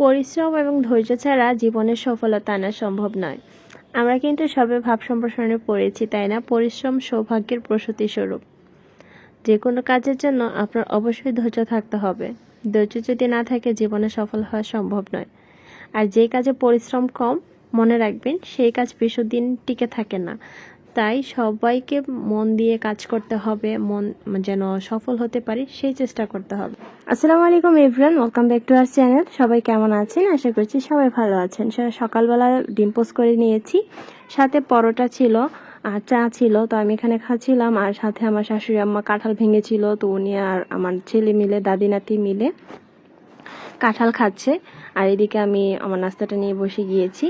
পরিশ্রম এবং ধৈর্য ছাড়া জীবনের সফলতা আনা সম্ভব নয়। আমরা কিন্তু সবে ভাব সম্প্রসারণে পড়েছি, তাই না? পরিশ্রম সৌভাগ্যের প্রসূতি স্বরূপ। যে কোনো কাজের জন্য আপনার অবশ্যই ধৈর্য থাকতে হবে। ধৈর্য যদি না থাকে জীবনে সফল হওয়া সম্ভব নয়। আর যে কাজে পরিশ্রম কম, মনে রাখবেন সেই কাজ বেশিদিন টিকে থাকে না। তাই সবাইকে মন দিয়ে কাজ করতে হবে, মন যেন সফল হতে পারি সেই চেষ্টা করতে হবে। আসসালামু আলাইকুম everyone, welcome back to our channel. সবাই কেমন আছেন? আশা করছি সবাই ভালো আছেন। সকালবেলা ডিম পোস্ট করে নিয়েছি, সাথে পরোটা ছিল আর চা ছিল। তো আমি এখানে খাচ্ছিলাম, আর সাথে আমার শাশুড়ি আম্মা কাঁঠাল ভেঙেছিল, তো উনি আর আমার ছেলে মিলে, দাদি নাতি মিলে কাঁঠাল খাচ্ছে। আর এদিকে আমি আমার নাস্তাটা নিয়ে বসে গিয়েছি।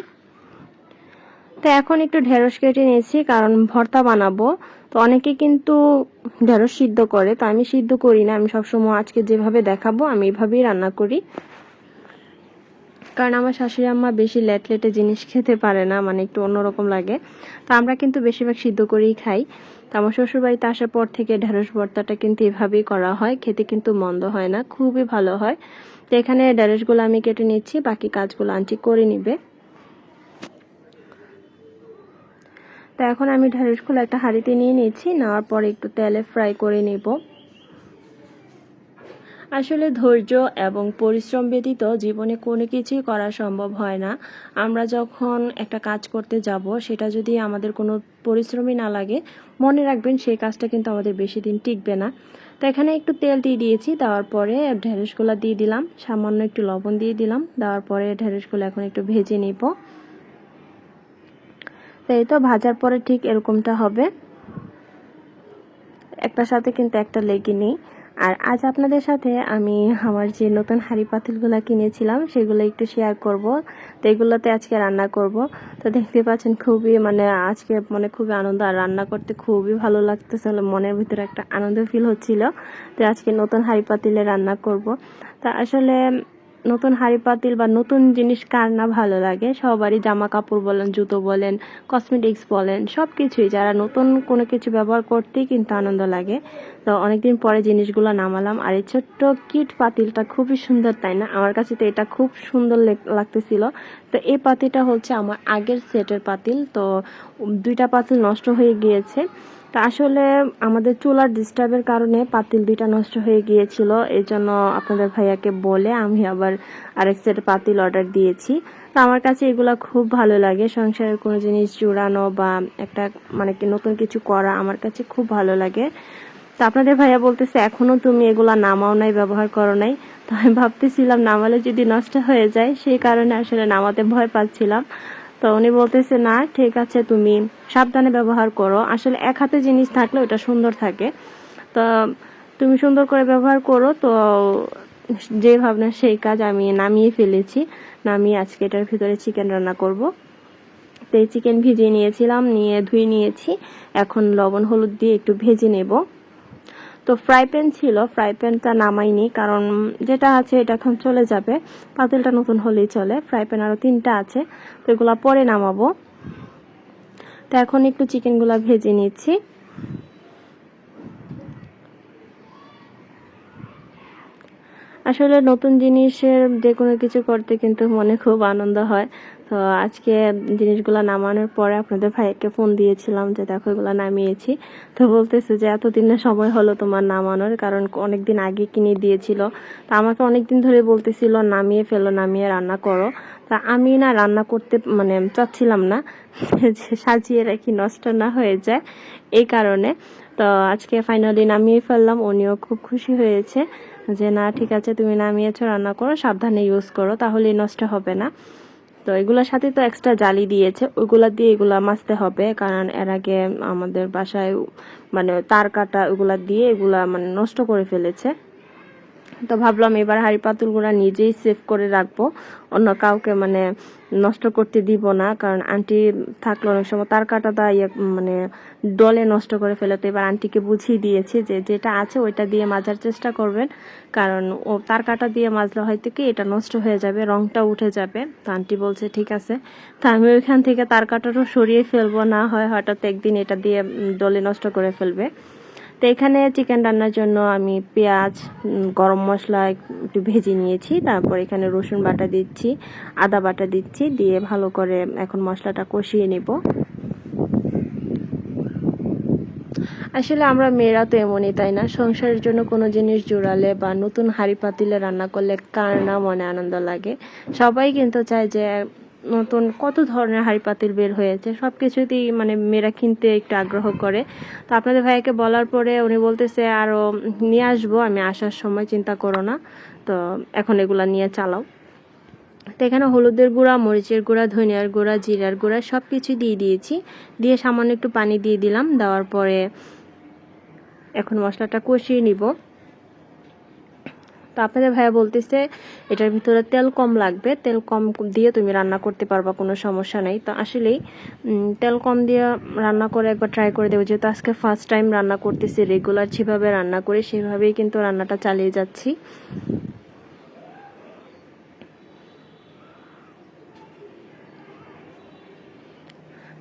তো এখন একটু ঢেঁড়স কেটে নিয়েছি, কারণ ভর্তা বানাবো। তো অনেকে কিন্তু ঢেঁড়স সিদ্ধ করে, তো আমি সিদ্ধ করি না। আমি সবসময় আজকে যেভাবে দেখাবো আমি এইভাবেই রান্না করি, কারণ আমার শাশুড়ি আম্মা বেশি লেটে জিনিস খেতে পারে না, মানে একটু অন্যরকম লাগে। তো আমরা কিন্তু বেশিরভাগ সিদ্ধ করেই খাই। তো আমার শ্বশুরবাড়িতে আসার পর থেকে ঢেঁড়স ভর্তাটা কিন্তু এভাবেই করা হয়, খেতে কিন্তু মন্দ হয় না, খুবই ভালো হয়। তো এখানে ঢেঁড়সগুলো আমি কেটে নিচ্ছি, বাকি কাজগুলো আন্টি করে নিবে। তো এখন আমি ঢেঁড়সগুলো একটা হাঁড়িতে নিয়ে নিচ্ছি, নেওয়ার পর একটু তেলে ফ্রাই করে নেব। আসলে ধৈর্য এবং পরিশ্রম ব্যতীত জীবনে কোনো কিছুই করা সম্ভব হয় না। আমরা যখন একটা কাজ করতে যাব, সেটা যদি আমাদের কোনো পরিশ্রমই না লাগে, মনে রাখবেন সেই কাজটা কিন্তু আমাদের বেশি দিন টিকবে না। তো এখানে একটু তেল দিয়ে দিয়েছি, দেওয়ার পরে ঢেঁড়সগুলো দিয়ে দিলাম, সামান্য একটু লবণ দিয়ে দিলাম, দেওয়ার পরে ঢেঁড়সগুলো এখন একটু ভেজে নিব। তো এই তো ভাজার পরে ঠিক এরকমটা হবে, একটার সাথে কিন্তু একটা লেগে নেই। আর আজ আপনাদের সাথে আমি আমার যে নতুন হাঁড়ি পাতিলগুলো কিনেছিলাম সেগুলো একটু শেয়ার করব। তো এগুলোতে আজকে রান্না করব। তো দেখতে পাচ্ছেন খুবই আজকে খুবই আনন্দ, আর রান্না করতে খুবই ভালো লাগতেছিল, মনের ভিতরে একটা আনন্দ ফিল হচ্ছিল। তো আজকে নতুন হাঁড়ি পাতিলে রান্না করব। তা আসলে নতুন হাঁড়ি পাতিল বা নতুন জিনিস কার না ভালো লাগে? সবারই, জামা কাপড় বলেন, জুতো বলেন, কসমেটিক্স বলেন, সব কিছুই যারা নতুন কোনো কিছু ব্যবহার করতেই কিন্তু আনন্দ লাগে। তো অনেকদিন পরে জিনিসগুলো নামালাম, আর এই ছোট্ট কিট পাতিলটা খুবই সুন্দর, তাই না? আমার কাছে তো এটা খুব সুন্দর লাগতেছিল। তো এই পাতিলটা হচ্ছে আমার আগের সেটের পাতিল। তো দুইটা পাতিল নষ্ট হয়ে গিয়েছে। তা আসলে আমাদের চুলার ডিস্টার্বের কারণে পাতিল দুইটা নষ্ট হয়ে গিয়েছিল, এই জন্য আপনাদের ভাইয়াকে বলে আমি আবার আরেক সেট পাতিল অর্ডার দিয়েছি। তো আমার কাছে এগুলো খুব ভালো লাগে, সংসারের কোনো জিনিস জোড়ানো বা একটা কি নতুন কিছু করা আমার কাছে খুব ভালো লাগে। তো আপনাদের ভাইয়া বলতেছে এখনো তুমি এগুলা নামাও নাই, ব্যবহার করো নাই। তো আমি ভাবতেছিলাম নামালে যদি নষ্ট হয়ে যায়, সেই কারণে আসলে নামাতে ভয় পাচ্ছিলাম। তো উনি বলতেছে না, ঠিক আছে, তুমি সাবধানে ব্যবহার করো। আসলে এক হাতে জিনিস থাকলে ওটা সুন্দর থাকে। তো তুমি সুন্দর করে ব্যবহার করো। তো যে ভাবনা সেই কাজ, আমি নামিয়ে ফেলেছি। নামিয়ে আজকে এটার ভিতরে চিকেন রান্না করব। তো এই চিকেন ভিজিয়ে নিয়েছিলাম, নিয়ে ধুয়ে নিয়েছি। এখন লবণ হলুদ দিয়ে একটু ভেজে নেব। তো ফ্রাই প্যান ছিল, ফ্রাই প্যানটা নামাইনি, কারণ যেটা আছে এটা এখন চলে যাবে, পাতিলটা নতুন হলেই চলে। ফ্রাই প্যান আরও 3টা আছে, তো এগুলো পরে নামাবো। তো এখন একটু চিকেনগুলো ভেজে নিচ্ছি। আসলে নতুন জিনিসের যে কোনো কিছু করতে কিন্তু মনে খুব আনন্দ হয়। তো আজকে জিনিসগুলো নামানোর পরে আপনাদের ভাইকে ফোন দিয়েছিলাম যে দেখো এগুলো নামিয়েছি। তো বলতেছে যে এতদিনের সময় হলো তোমার নামানোর, কারণ অনেকদিন আগে কিনে দিয়েছিল। তা আমাকে অনেকদিন ধরে বলতেছিল নামিয়ে ফেলো, নামিয়ে রান্না করো। তা আমি না রান্না করতে চাচ্ছিলাম না, সাজিয়ে রাখি নষ্ট না হয়ে যায়, এই কারণে। তো আজকে ফাইনালি নামিয়ে ফেললাম, উনিও খুব খুশি হয়েছে যে না ঠিক আছে, তুমি নামিয়েছো, রান্না করো, সাবধানে ইউজ করো, তাহলেই নষ্ট হবে না। তো এগুলোর সাথে তো এক্সট্রা জালি দিয়েছে, ওইগুলা দিয়ে এগুলা মাজতে হবে, কারণ এর আগে আমাদের বাসায় তার কাটা ওগুলা দিয়ে এগুলা নষ্ট করে ফেলেছে। তো ভাবলাম এবার হাঁড়ি পাতিলগুলো নিজেই সেভ করে রাখবো, অন্য কাউকে নষ্ট করতে দিব না, কারণ আন্টি থাকলে অনেক সময় তার কাটাটা ডলে নষ্ট করে ফেলে। তো এবার আন্টিকে বুঝিয়ে দিয়েছি যে যেটা আছে ওইটা দিয়ে মাজার চেষ্টা করবেন, কারণ ও তার কাটা দিয়ে মাজলে হয়তো কি এটা নষ্ট হয়ে যাবে, রংটা উঠে যাবে। তো আন্টি বলছে ঠিক আছে। তো আমি ওইখান থেকে তার কাটাটাও সরিয়ে ফেলবো, না হয় হঠাৎ একদিন এটা দিয়ে ডলে নষ্ট করে ফেলবে। তো এখানে চিকেন রান্নার জন্য আমি পেঁয়াজ, গরম মশলা একটু ভেজে নিয়েছি। তারপর এখানে রসুন বাটা দিচ্ছি, আদা বাটা দিচ্ছি, দিয়ে ভালো করে এখন মশলাটা কষিয়ে নেব। আসলে আমরা মেয়েরা তো এমনই, তাই না? সংসারের জন্য কোনো জিনিস জোড়ালে বা নতুন হাঁড়ি পাতিলে রান্না করলে কার না মনে আনন্দ লাগে। সবাই কিন্তু চায় যে নতুন কত ধরনের হাঁড়ি পাতিল বের হয়েছে, সব কিছুতেই মানে মেয়েরা কিনতে একটু আগ্রহ করে। তো আপনাদের ভাইকে বলার পরে উনি বলতেছে আরও নিয়ে আসবো, আমি আসার সময়, চিন্তা করো না। তো এখন এগুলা নিয়ে চালাও। তো এখানে হলুদের গুঁড়া, মরিচের গুঁড়া, ধনিয়ার গুঁড়া, জিরার গুঁড়া সব কিছু দিয়ে দিয়েছি। দিয়ে সামান্য একটু পানি দিয়ে দিলাম। দেওয়ার পরে এখন মশলাটা কষিয়ে নিব। তো আপনাদের ভাইয়া বলতেছে এটার ভিতরে তেল কম লাগবে, তেল কম দিয়ে তুমি রান্না করতে পারবা, কোনো সমস্যা নেই। তো আসলেই তেল কম দিয়ে রান্না করে একবার ট্রাই করে দেবো, যেহেতু আজকে ফার্স্ট টাইম রান্না করতেছি। রেগুলার যেভাবে রান্না করি সেভাবেই কিন্তু রান্নাটা চালিয়ে যাচ্ছি।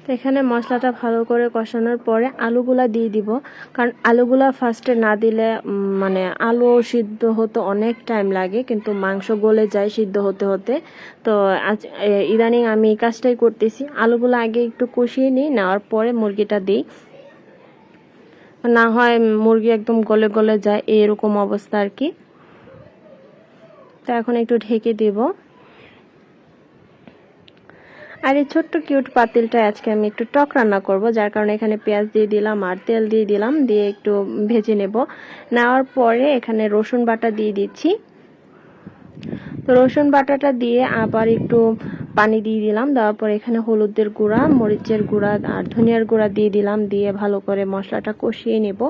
তো এখানে মশলাটা ভালো করে কষানোর পরে আলুগুলা দিয়ে দিব, কারণ আলুগুলা ফার্স্টে না দিলে মানে আলু সিদ্ধ হতে অনেক টাইম লাগে, কিন্তু মাংস গলে যায় সিদ্ধ হতে হতে। তো আজ ইদানিং আমি এই কাজটাই করতেছি, আলুগুলো আগে একটু কষিয়ে নিই, নেওয়ার পরে মুরগিটা দিই, না হয় মুরগি একদম গলে গলে যায়, এরকম অবস্থা আর কি। তো এখন একটু ঢেকে দিব। আর এই ছোট্ট কিউট পাতিলটা আজকে আমি একটু টক রান্না করব, যার কারণে এখানে পেঁয়াজ দিয়ে দিলাম আর তেল দিয়ে দিলাম, দিয়ে একটু ভেজে নেব। নেওয়ার পরে এখানে রসুন বাটা দিয়ে দিচ্ছি। তো রসুন বাটাটা দিয়ে আবার একটু পানি দিয়ে দিলাম। দেওয়ার পরে এখানে হলুদের গুঁড়া, মরিচের গুঁড়া আর ধনিয়ার গুঁড়া দিয়ে দিলাম, দিয়ে ভালো করে মশলাটা কষিয়ে নেব।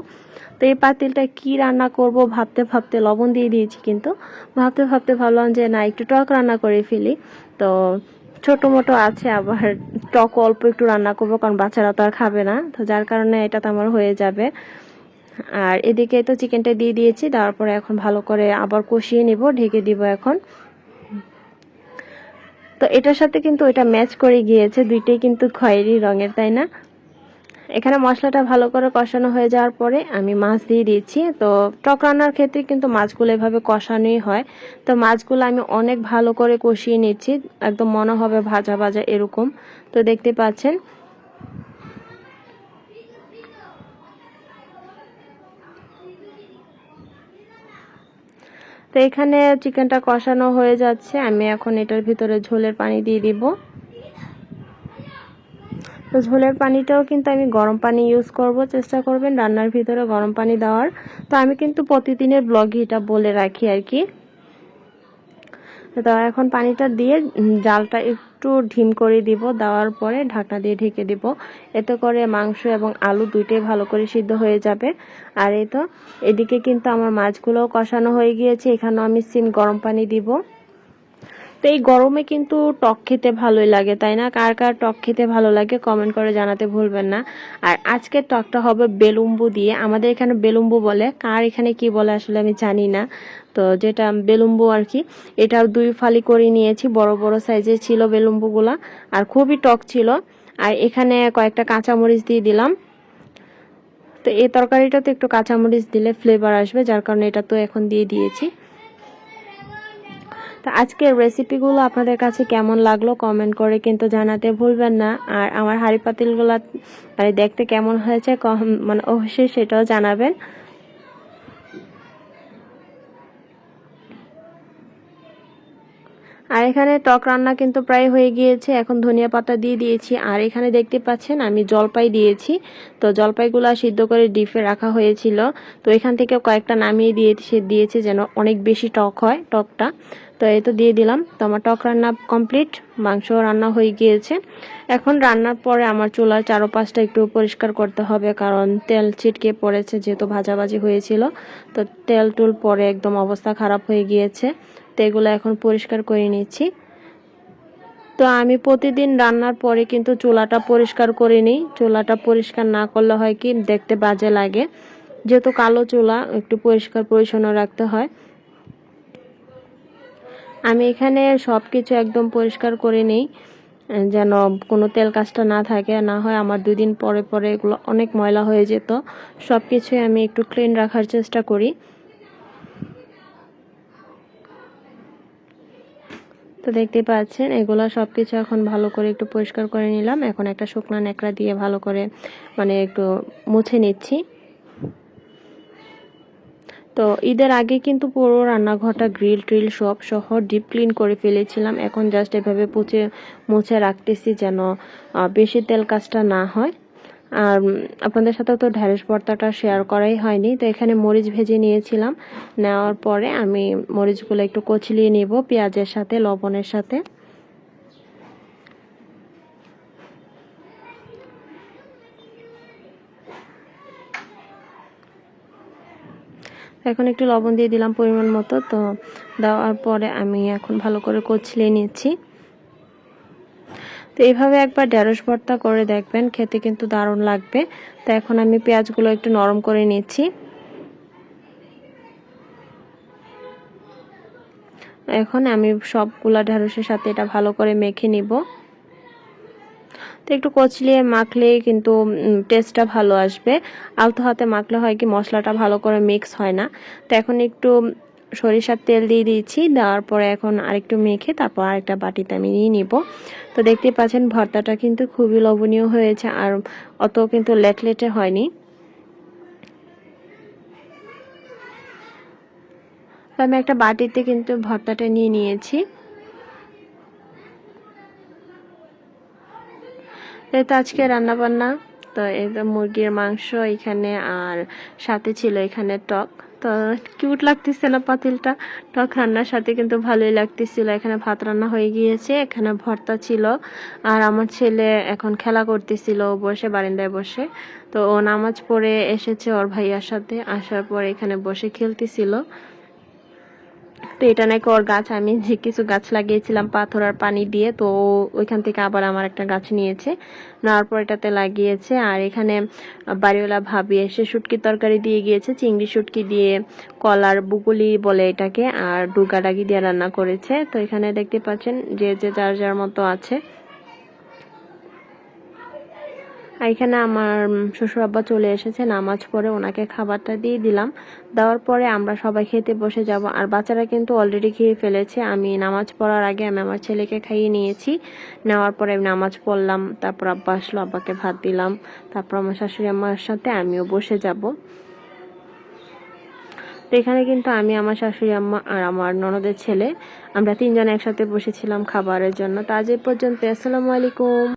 তো এই পাতিলটা কি রান্না করব ভাবতে ভাবতে লবণ দিয়ে দিয়েছি, কিন্তু ভাবতে ভাবতে ভাবলাম যে না, একটু টক রান্না করে ফেলি। তো ছোটো মোটো আছে, আবার টক অল্প একটু রান্না করব, কারণ বাচ্চারা তো আর খাবে না। তো যার কারণে এটা তো আমার হয়ে যাবে। আর এদিকে তো চিকেনটা দিয়ে দিয়েছি, তারপরে এখন ভালো করে আবার কষিয়ে নিব, ঢেকে দিব এখন। তো এটার সাথে কিন্তু এটা ম্যাচ করে গিয়েছে, দুইটাই কিন্তু খয়েরি রঙের, তাই না? এখানে মশলাটা ভালো করে কষানো হয়ে যাওয়ার পরে আমি মাছ দিয়ে দিয়েছি। তো টক রান্নার ক্ষেত্রে কিন্তু মাছগুলো এভাবে কষানোই হয়। তো মাছগুলো আমি অনেক ভালো করে কষিয়ে নিচ্ছি, একদম মনে হবে ভাজা ভাজা এরকম। তো দেখতে পাচ্ছেন। তো এখানে চিকেনটা কষানো হয়ে যাচ্ছে, আমি এখন এটার ভিতরে ঝোলের পানি দিয়ে দিব। তো ঝোলের পানিটাও কিন্তু আমি গরম পানি ইউজ করব, চেষ্টা করবেন রান্নার ভিতরে গরম পানি দেওয়ার। তো আমি কিন্তু প্রতিদিনের ব্লগে এটা বলে রাখি আর কি। তো এখন পানিটা দিয়ে জালটা একটু ঢিম করে দিব, দেওয়ার পরে ঢাকনা দিয়ে ঢেকে দিব। এতে করে মাংস এবং আলু দুইটাই ভালো করে সিদ্ধ হয়ে যাবে। আর এই তো এদিকে কিন্তু আমার মাছগুলোও কষানো হয়ে গিয়েছে, এখানেও আমি গরম পানি দিব। তো এই গরমে কিন্তু টক খেতে ভালোই লাগে, তাই না? কার কার টক খেতে ভালো লাগে কমেন্ট করে জানাতে ভুলবেন না। আর আজকের টকটা হবে বেলুম্বু দিয়ে, আমাদের এখানে বেলুম্বু বলে, কার এখানে কি বলে আসলে আমি জানি না। তো যেটা বেলুম্বু আর কি, এটাও 2 ফালি করে নিয়েছি, বড় বড় সাইজের ছিল বেলুম্বুগুলা, আর খুবই টক ছিল। আর এখানে কয়েকটা কাঁচামরিচ দিয়ে দিলাম। তো এই তরকারিটাতে একটু কাঁচামরিচ দিলে ফ্লেভার আসবে, যার কারণে এটা তো এখন দিয়ে দিয়েছি। তো আজকের রেসিপিগুলো আপনাদের কাছে কেমন লাগলো কমেন্ট করে কিন্তু জানাতে ভুলবেন না। আর আমার হাঁড়ি পাতিলগুলো মানে দেখতে কেমন হয়েছে মানে অবশ্যই সেটাও জানাবেন। আর এখানে টক রান্না কিন্তু প্রায় হয়ে গিয়েছে, এখন ধনিয়া পাতা দিয়ে দিয়েছি। আর এখানে দেখতে পাচ্ছেন আমি জলপাই দিয়েছি। তো জলপাইগুলো সিদ্ধ করে ডিপে রাখা হয়েছিল, তো এখান থেকে কয়েকটা নামিয়ে দিয়েছি যেন অনেক বেশি টক হয় টকটা। তো এই তো দিয়ে দিলাম। তো আমার টক রান্না কমপ্লিট, মাংস রান্না হয়ে গিয়েছে। এখন রান্নার পরে আমার চুলার চারপাশটা একটু পরিষ্কার করতে হবে, কারণ তেল ছিটকে পড়েছে, যেহেতু ভাজাভাজি হয়েছিল। তো তেল টুল পরে একদম অবস্থা খারাপ হয়ে গিয়েছে। তো এগুলো এখন পরিষ্কার করে নিচ্ছি। তো আমি প্রতিদিন রান্নার পরে কিন্তু চুলাটা পরিষ্কার করে নিই, চুলাটা পরিষ্কার না করলে হয় কি দেখতে বাজে লাগে, যেহেতু কালো চুলা একটু পরিষ্কার পরিচ্ছন্ন রাখতে হয়। আমি এখানে সব কিছু একদম পরিষ্কার করে নিই। যেন কোনো তেল কাজটা না থাকে, না হয় আমার 2 দিন পরে পরে এগুলো অনেক ময়লা হয়ে যেত। সব কিছুই আমি একটু ক্লিন রাখার চেষ্টা করি। তো দেখতে পাচ্ছেন এগুলো সব কিছু এখন ভালো করে একটু পরিষ্কার করে নিলাম। এখন একটা শুকনো ন্যাকড়া দিয়ে ভালো করে একটু মুছে নিচ্ছি। তো ঈদের আগে কিন্তু পুরো রান্নাঘরটা গ্রিল ট্রিল সব সহ ডিপ ক্লিন করে ফেলেছিলাম। এখন জাস্ট এভাবে মুছে রাখতেছি যেন বেশি তেল কাজটা না হয়। আর আপনাদের সাথে তো ঢ্যাঁড়স ভর্তাটা শেয়ার করাই হয়নি। তো এখানে মরিচ ভেজে নিয়েছিলাম, নেওয়ার পরে আমি মরিচগুলো একটু কচলিয়ে নেব পেঁয়াজের সাথে, লবণের সাথে। এখন একটু লবণ দিয়ে দিলাম পরিমাণ মতো। তো দেওয়ার পরে আমি এখন ভালো করে কচলিয়ে নিচ্ছি। তো এইভাবে একবার ঢেঁড়স ভর্তা করে দেখবেন, খেতে কিন্তু দারুণ লাগবে। তো এখন আমি পেঁয়াজগুলো একটু নরম করে নিচ্ছি। এখন আমি সবগুলা ঢেঁড়সের সাথে এটা ভালো করে মেখে নিব। তো একটু কচলিয়ে মাখলে কিন্তু টেস্টটা ভালো আসবে। আলতো হাতে মাখলে হয় কি মশলাটা ভালো করে মিক্স হয় না। তো এখন একটু সরিষার তেল দিয়ে দিয়েছি, দেওয়ার পরে এখন আরেকটু মেখে তারপর আরেকটা বাটিতে আমি নিয়ে নিব। তো দেখতে পাচ্ছেন ভর্তাটা কিন্তু খুবই লোভনীয় হয়েছে, আর অত কিন্তু লেটলেটে হয়নি। আমি একটা বাটিতে কিন্তু ভর্তাটা নিয়ে নিয়েছি। এই তো আজকে রান্না বান্না। তো এই তো মুরগির মাংস এখানে, আর সাথে ছিল এখানে টক। তো কিউট লাগতেছে না পাতিলটা? টক রান্নার সাথে কিন্তু ভালোই লাগতেছিল। এখানে ভাত রান্না হয়ে গিয়েছে, এখানে ভর্তা ছিল। আর আমার ছেলে এখন খেলা করতেছিল বসে, বারান্দায় বসে। তো ও নামাজ পড়ে এসেছে ওর ভাইয়ার সাথে, আসার পর এখানে বসে খেলতেছিল। তো এটা নাকি ওর গাছ। আমি যে কিছু গাছ লাগিয়েছিলাম পাথর আর পানি দিয়ে, তো ওইখান থেকে আবার আমার একটা গাছ নিয়েছে, নেওয়ার পর এটাতে লাগিয়েছে। আর এখানে বাড়িওয়ালা ভাবি এসে শুটকির তরকারি দিয়ে গিয়েছে, চিংড়ি শুটকি দিয়ে, কলার বুকুলি বলে এটাকে, আর ডুগাডাগি দিয়ে রান্না করেছে। তো এখানে দেখতে পাচ্ছেন যে যে যার যার মতো আছে। এখানে আমার শ্বশুর আব্বা চলে এসেছে নামাজ পড়ে, ওনাকে খাবারটা দিয়ে দিলাম। দেওয়ার পরে আমরা সবাই খেতে বসে যাব। আর বাচ্চারা কিন্তু অলরেডি খেয়ে ফেলেছে। আমি নামাজ পড়ার আগে আমি আমার ছেলেকে খাইয়ে নিয়েছি। নেওয়ার পরে আমি নামাজ পড়লাম, তারপর আব্বা আসলো, আব্বাকে ভাত দিলাম। তারপর আমার শাশুড়ি আম্মার সাথে আমিও বসে যাব। তো এখানে কিন্তু আমি, আমার শাশুড়ি আম্মা আর আমার ননদের ছেলে, আমরা 3 জন একসাথে বসেছিলাম খাবারের জন্য। তো আজ এই পর্যন্ত। আসসালামু আলাইকুম।